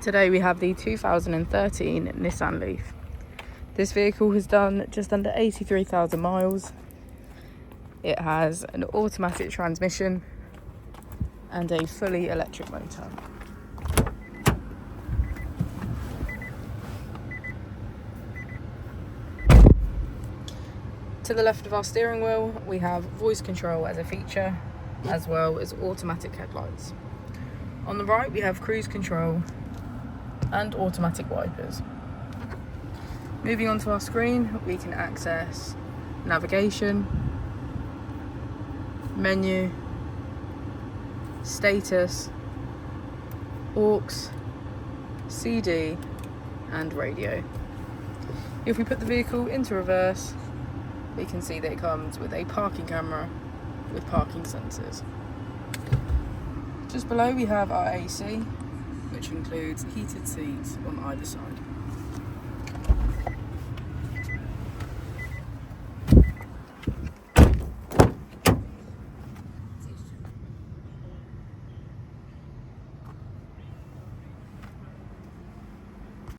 Today we have the 2013 Nissan Leaf. This vehicle has done just under 83,000 miles. It has an automatic transmission and a fully electric motor. To the left of our steering wheel, we have voice control as a feature, as well as automatic headlights. On the right, we have cruise control and automatic wipers. Moving on to our screen, we can access navigation, menu, status, aux, CD, and radio. If we put the vehicle into reverse, we can see that it comes with a parking camera with parking sensors. Just below we have our AC, which includes heated seats on either side.